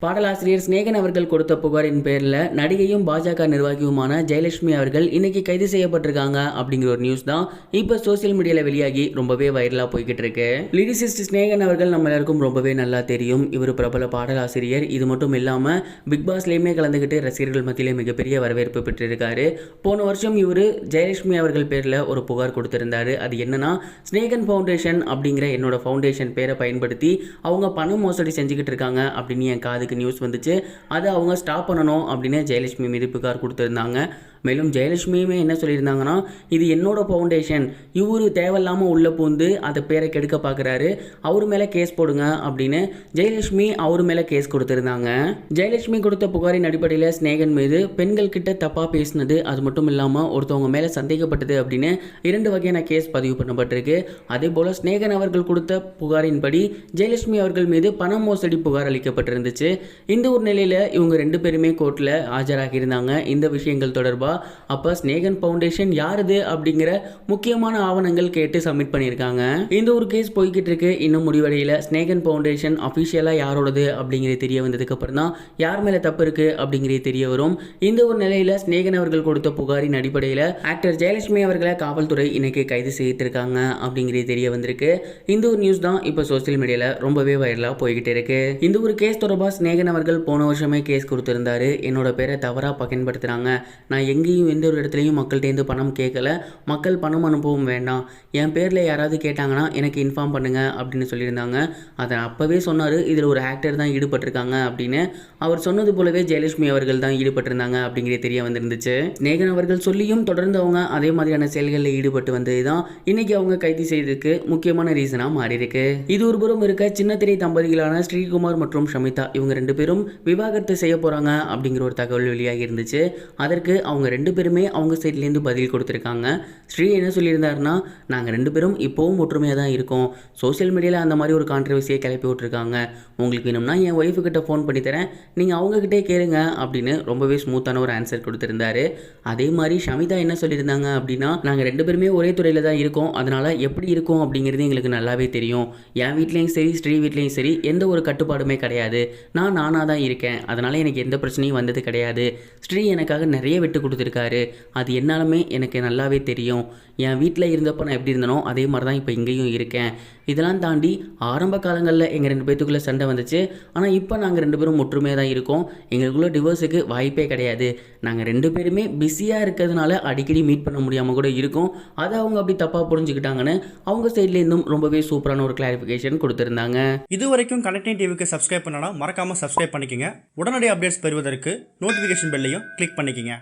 பாடலாசிரியர் சிநேகன் அவர்கள் கொடுத்த புகாரின் பேரில் நடிகையும் பாஜக நிர்வாகியுமான ஜெயலட்சுமி அவர்கள் இன்னைக்கு கைது செய்யப்பட்டிருக்காங்க அப்படிங்கிற ஒரு நியூஸ் தான் இப்போ சோசியல் மீடியாவில் வெளியாகி ரொம்பவே வைரலாக போய்கிட்டு இருக்கு. லிரிசிஸ்ட் சிநேகன் அவர்கள் நம்ம எல்லாருக்கும் ரொம்பவே நல்லா தெரியும். இவர் பிரபல பாடலாசிரியர். இது மட்டும் இல்லாமல் பிக் பாஸ்லேயுமே கலந்துக்கிட்டு ரசிகர்கள் மத்தியிலே மிகப்பெரிய வரவேற்பு பெற்றிருக்காரு. போன வருஷம் இவர் ஜெயலட்சுமி அவர்கள் பேரில் ஒரு புகார் கொடுத்திருந்தாரு. அது என்னன்னா, சிநேகன் ஃபவுண்டேஷன் அப்படிங்கிற என்னோட ஃபவுண்டேஷன் பேரை பயன்படுத்தி அவங்க பணம் மோசடி செஞ்சுக்கிட்டு இருக்காங்க அப்படின்னு என் காதுக்கு நியூஸ் வந்துச்சு. அதை அவங்க ஸ்டாப் பண்ணணும் அப்படின்னு ஜெயலட்சுமி மீது புகார் கொடுத்துருந்தாங்க. மேலும் ஜெயலட்சுமியுமே என்ன சொல்லியிருந்தாங்கன்னா, இது என்னோட ஃபவுண்டேஷன், இவர் தேவையில்லாமல் உள்ள பூந்து அதை பேரை கெடுக்க பார்க்குறாரு, அவர் மேலே கேஸ் போடுங்க அப்படின்னு ஜெயலட்சுமி அவர் மேலே கேஸ் கொடுத்துருந்தாங்க. ஜெயலட்சுமி கொடுத்த புகாரின் அடிப்படையில் சிநேகன் மீது பெண்கள் கிட்ட தப்பாக பேசினது, அது மட்டும் இல்லாமல் ஒருத்தவங்க மேலே சந்தேகப்பட்டது அப்படின்னு 2 வகையான கேஸ் பதிவு பண்ணப்பட்டிருக்கு. அதே போல் சிநேகன் அவர்கள் கொடுத்த புகாரின்படி ஜெயலட்சுமி அவர்கள் மீது பண மோசடி புகார் அளிக்கப்பட்டிருந்துச்சு. இந்த ஒரு நிலையில் இவங்க 2 பேருமே கோர்ட்டில் ஆஜராகியிருந்தாங்க. இந்த விஷயங்கள் தொடர்பாக அப்போ சிநேகன் ஃபவுண்டேஷன் யாருது அப்படிங்கிற முக்கியமான ஆவணங்கள் கேட்டு சப்மிட் பண்ணியிருக்காங்க. இந்த ஒரு கேஸ் போய்கிட்டு இருக்கு, இன்னும் முடிவடையில். சிநேகன் ஃபவுண்டேஷன் அஃபிஷியலாக யாரோடது அப்படிங்கிறது தெரிய வந்ததுக்கு அப்புறம் தான் யார் மேலே தப்பு இருக்கு அப்படிங்கிறது தெரிய வரும். இந்த ஒரு நிலையில் சிநேகன் அவர்கள் கொடுத்த புகாரின் அடிப்படையில் ஆக்டர் ஜெயலட்சுமி அவர்களை காவல்துறை இன்னைக்கு கைது செய்திருக்காங்க அப்படிங்கிறது தெரிய வந்திருக்கு. இந்த ஒரு நியூஸ் தான் இப்போ சோசியல் மீடியாவில் ரொம்பவே வைரலாக போய்கிட்டு இருக்கு. இந்த ஒரு கேஸ் தொடர்பாக சிநேகன் அவர்கள் போன வருஷமே கேஸ் கொடுத்திருந்தாரு. என்னோட பேரை தவறாக பயன்படுத்துறாங்க, நான் எங்கேயும் எந்த ஒரு இடத்துலையும் மக்கள்கிட்டேருந்து பணம் கேட்கல, மக்கள் பணம் அனுப்பவும் வேண்டாம், என் பேரில் யாராவது கேட்டாங்கன்னா எனக்கு இன்ஃபார்ம் பண்ணுங்க அப்படின்னு சொல்லியிருந்தாங்க. அதை அப்போவே சொன்னார், இதில் ஒரு ஆக்டர் தான் ஈடுபட்டிருக்காங்க அப்படின்னு. அவர் சொன்னது போலவே ஜெயலட்சுமி அவர்கள் தான் ஈடுபட்டிருந்தாங்க அப்படிங்கிறது தெரிய வந்திருந்துச்சு. சிநேகன் அவர்கள் சொல்லியும் தொடர்ந்து அவங்க அதே மாதிரியான செயல்களில் ஈடுபட்டு வந்தது தான் இன்னைக்கு அவங்க கைது செய்ததுக்கு முக்கியமான ரீசனாக மாறி இருக்கு. இது ஒரு புறம் இருக்க, சின்னத்திரை தம்பதிகளான ஸ்ரீகுமார் மற்றும் ஷமிதா இவங்க 2 பேரும் விவாகரத்து செய்ய போறாங்க அப்படிங்கிற ஒரு தகவல் வெளியாகி இருந்துச்சு. அதற்கு அவங்க 2 பேருமே அவங்க சைட்லேருந்து பதில் கொடுத்துருக்காங்க. ஸ்ரீ என்ன சொல்லியிருந்தாருன்னா, நாங்கள் 2 பேரும் இப்போவும் ஒற்றுமையாக தான் இருக்கோம், சோசியல் மீடியாவில் அந்த மாதிரி ஒரு கான்ட்ரவர்சியை கிளப்பி விட்டுருக்காங்க, உங்களுக்கு வேணும்னா என் ஒய்ஃபுக்கிட்ட ஃபோன் பண்ணி தரேன், நீங்கள் அவங்கக்கிட்டே கேளுங்க அப்படின்னு ரொம்பவே ஸ்மூத்தான ஒரு ஆன்சர் கொடுத்துருந்தாரு. அதே மாதிரி ஷமிதா என்ன சொல்லியிருந்தாங்க அப்படின்னா, நாங்கள் 2 பேருமே ஒரே துறையில் தான் இருக்கோம், அதனால் எப்படி இருக்கும் அப்படிங்கிறது எங்களுக்கு நல்லாவே தெரியும், என் வீட்லேயும் சரி ஸ்ரீ வீட்லேயும் சரி எந்த ஒரு கட்டுப்பாடுமே கிடையாது, நான் நானாக தான் இருக்கேன், அதனால் எனக்கு எந்த பிரச்சனையும் வந்தது கிடையாது, ஸ்ரீ எனக்காக நிறைய விட்டு கொடுத்துருக்காரு, அது என்னாலுமே எனக்கு நல்லாவே தெரியும், என் வீட்டில் இருந்தப்போ நான் எப்படி இருந்தனோ அதே மாதிரி தான் இப்போ இங்கேயும் இருக்கேன், இதெல்லாம் தாண்டி ஆரம்ப காலங்களில் எங்கள் 2 பேத்துக்குள்ளே சண்டை வந்துச்சு, ஆனால் இப்போ நாங்கள் 2 பேரும் ஒற்றுமையாக தான் இருக்கோம், எங்களுக்குள்ள டிவோர்ஸுக்கு வாய்ப்பே கிடையாது, நாங்கள் 2 பேருமே பிஸியாக இருக்கிறதுனால அடிக்கடி மீட் பண்ண முடியாமல் கூட இருக்கும், அதை அவங்க அப்படி தப்பாக புரிஞ்சுக்கிட்டாங்கன்னு அவங்க சைட்லேருந்தும் ரொம்பவே சூப்பரான ஒரு கிளாரிஃபிகேஷன் கொடுத்துருந்தாங்க. இது வரைக்கும் கனெக்டிங் டிவிக்கு சப்ஸ்கிரைப் பண்ணனா மறக்காமல் சப்ஸ்கிரைப் பண்ணிக்கங்க. உடனடி அப்டேட்ஸ் பெறுவதற்கு நோட்டிஃபிகேஷன் பெல்லையும் கிளிக் பண்ணிக்கங்க.